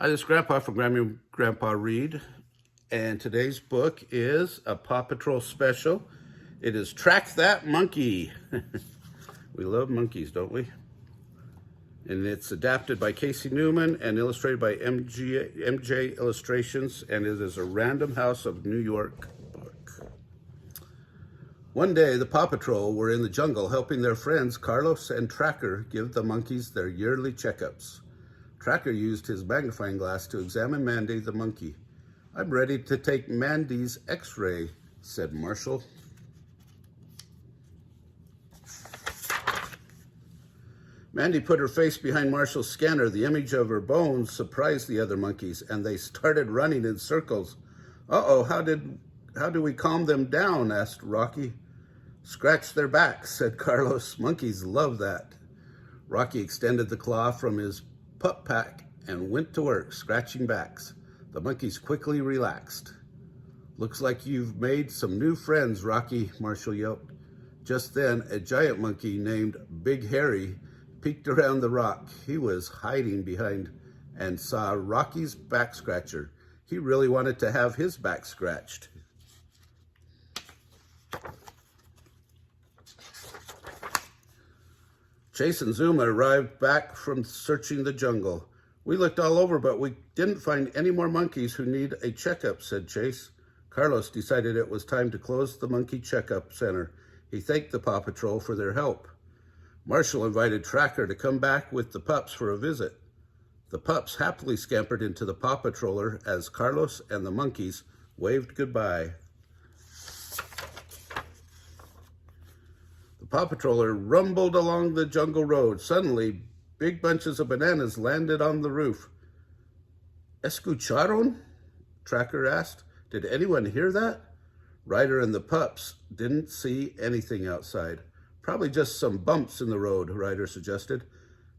Hi, this is Grandpa from Grammy Grandpa Read, and today's book is a Paw Patrol special. It is Track That Monkey. We love monkeys, don't we? And it's adapted by Casey Neumann and illustrated by MJ Illustrations, and it is a Random House of New York book. One day, the Paw Patrol were in the jungle helping their friends Carlos and Tracker give the monkeys their yearly checkups. Tracker used his magnifying glass to examine Mandy the monkey. "I'm ready to take Mandy's x-ray," said Marshall. Mandy put her face behind Marshall's scanner. The image of her bones surprised the other monkeys, and they started running in circles. "Uh-oh, how do we calm them down?" asked Rocky. "Scratch their backs," said Carlos. "Monkeys love that." Rocky extended the claw from his pup pack and went to work, scratching backs. The monkeys quickly relaxed. "Looks like you've made some new friends, Rocky," Marshall yelped. Just then, a giant monkey named Big Harry peeked around the rock. He was hiding behind and saw Rocky's back scratcher. He really wanted to have his back scratched. Chase and Zuma arrived back from searching the jungle. "We looked all over, but we didn't find any more monkeys who need a checkup," said Chase. Carlos decided it was time to close the monkey checkup center. He thanked the Paw Patrol for their help. Marshall invited Tracker to come back with the pups for a visit. The pups happily scampered into the Paw Patroller as Carlos and the monkeys waved goodbye. The Paw Patroller rumbled along the jungle road. Suddenly, big bunches of bananas landed on the roof. "Escucharon?" Tracker asked. "Did anyone hear that?" Ryder and the pups didn't see anything outside. "Probably just some bumps in the road," Ryder suggested.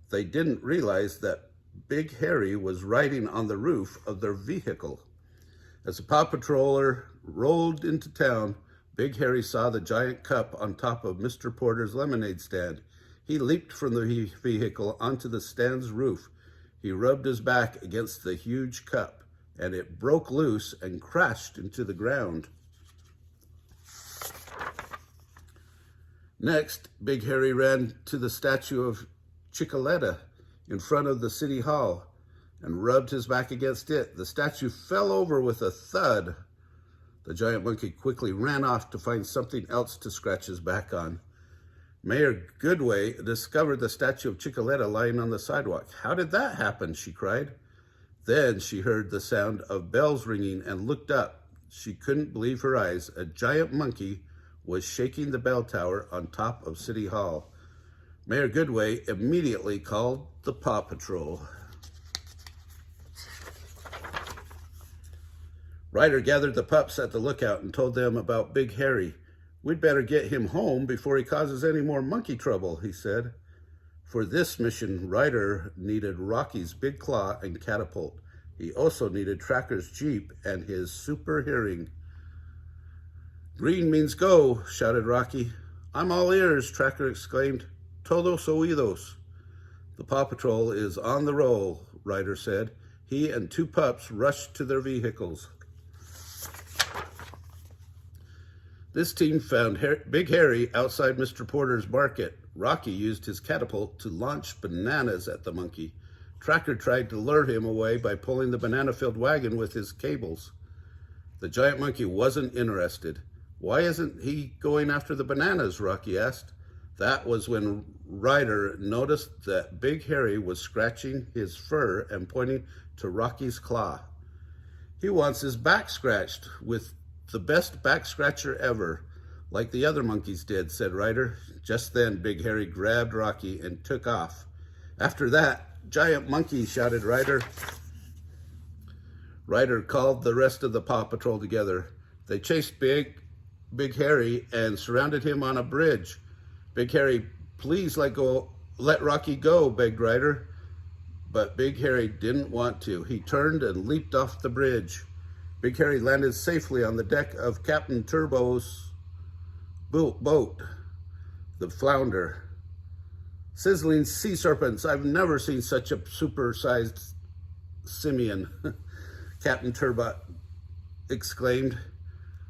They didn't realize that Big Harry was riding on the roof of their vehicle. As the Paw Patroller rolled into town, Big Harry saw the giant cup on top of Mr. Porter's lemonade stand. He leaped from the vehicle onto the stand's roof. He rubbed his back against the huge cup, and it broke loose and crashed into the ground. Next, Big Harry ran to the statue of Chickaletta in front of the city hall and rubbed his back against it. The statue fell over with a thud. The giant monkey quickly ran off to find something else to scratch his back on. Mayor Goodway discovered the statue of Chickaletta lying on the sidewalk. "How did that happen?" she cried. Then she heard the sound of bells ringing and looked up. She couldn't believe her eyes. A giant monkey was shaking the bell tower on top of City Hall. Mayor Goodway immediately called the Paw Patrol. Ryder gathered the pups at the lookout and told them about Big Harry. "We'd better get him home before he causes any more monkey trouble," he said. For this mission, Ryder needed Rocky's big claw and catapult. He also needed Tracker's Jeep and his super hearing. "Green means go," shouted Rocky. "I'm all ears," Tracker exclaimed. "Todos oídos." "The Paw Patrol is on the roll," Ryder said. He and two pups rushed to their vehicles. This team found Big Harry outside Mr. Porter's market. Rocky used his catapult to launch bananas at the monkey. Tracker tried to lure him away by pulling the banana-filled wagon with his cables. The giant monkey wasn't interested. "Why isn't he going after the bananas?" Rocky asked. That was when Ryder noticed that Big Harry was scratching his fur and pointing to Rocky's claw. "He wants his back scratched with the best back scratcher ever, like the other monkeys did," said Ryder. Just then, Big Harry grabbed Rocky and took off. "After that, giant monkey," shouted Ryder. Ryder called the rest of the Paw Patrol together. They chased Big Harry and surrounded him on a bridge. "Big Harry, please let Rocky go," begged Ryder. But Big Harry didn't want to. He turned and leaped off the bridge. Big Harry landed safely on the deck of Captain Turbo's boat, the Flounder. "Sizzling sea serpents, I've never seen such a super-sized Simeon, Captain Turbot exclaimed.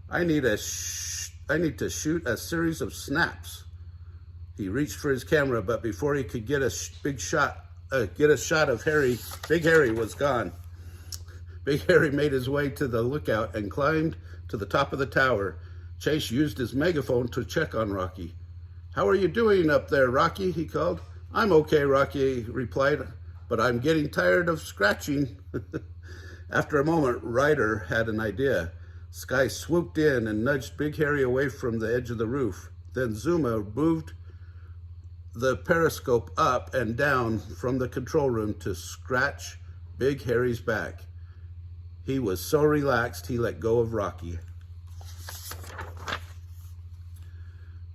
I need to shoot a series of snaps. He reached for his camera, but before he could get a shot of Harry, Big Harry was gone. Big Harry made his way to the lookout and climbed to the top of the tower. Chase used his megaphone to check on Rocky. How are you doing up there, Rocky? He called. I'm okay, Rocky replied, but I'm getting tired of scratching. After a moment, Ryder had an idea. Sky swooped in and nudged Big Harry away from the edge of the roof. Then Zuma moved the periscope up and down from the control room to scratch Big Harry's back. He was so relaxed he let go of Rocky.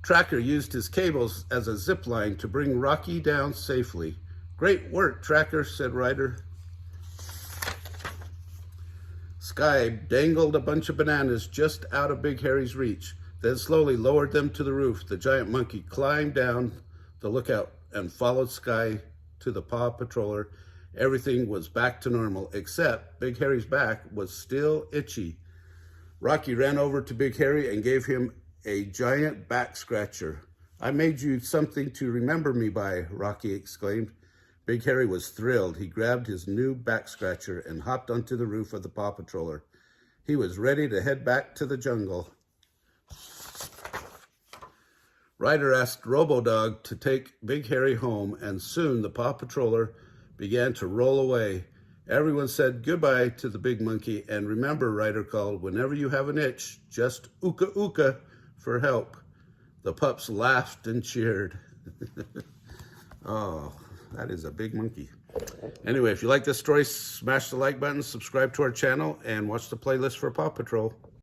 Tracker used his cables as a zip line to bring Rocky down safely. Great work, Tracker, said Ryder. Sky dangled a bunch of bananas just out of Big Harry's reach, then slowly lowered them to the roof. The giant monkey climbed down the lookout and followed Sky to the Paw Patroller. Everything was back to normal, except Big Harry's back was still itchy. Rocky ran over to Big Harry and gave him a giant back scratcher. I made you something to remember me by, Rocky exclaimed. Big Harry was thrilled. He grabbed his new back scratcher and hopped onto the roof of the Paw Patroller. He was ready to head back to the jungle. Ryder asked Robodog to take Big Harry home, and soon the Paw Patroller began to roll away. Everyone said goodbye to the big monkey, and remember, Ryder called, whenever you have an itch, just ooka ooka for help. The pups laughed and cheered. Oh, that is a big monkey. Anyway, if you like this story, smash the like button, subscribe to our channel, and watch the playlist for Paw Patrol.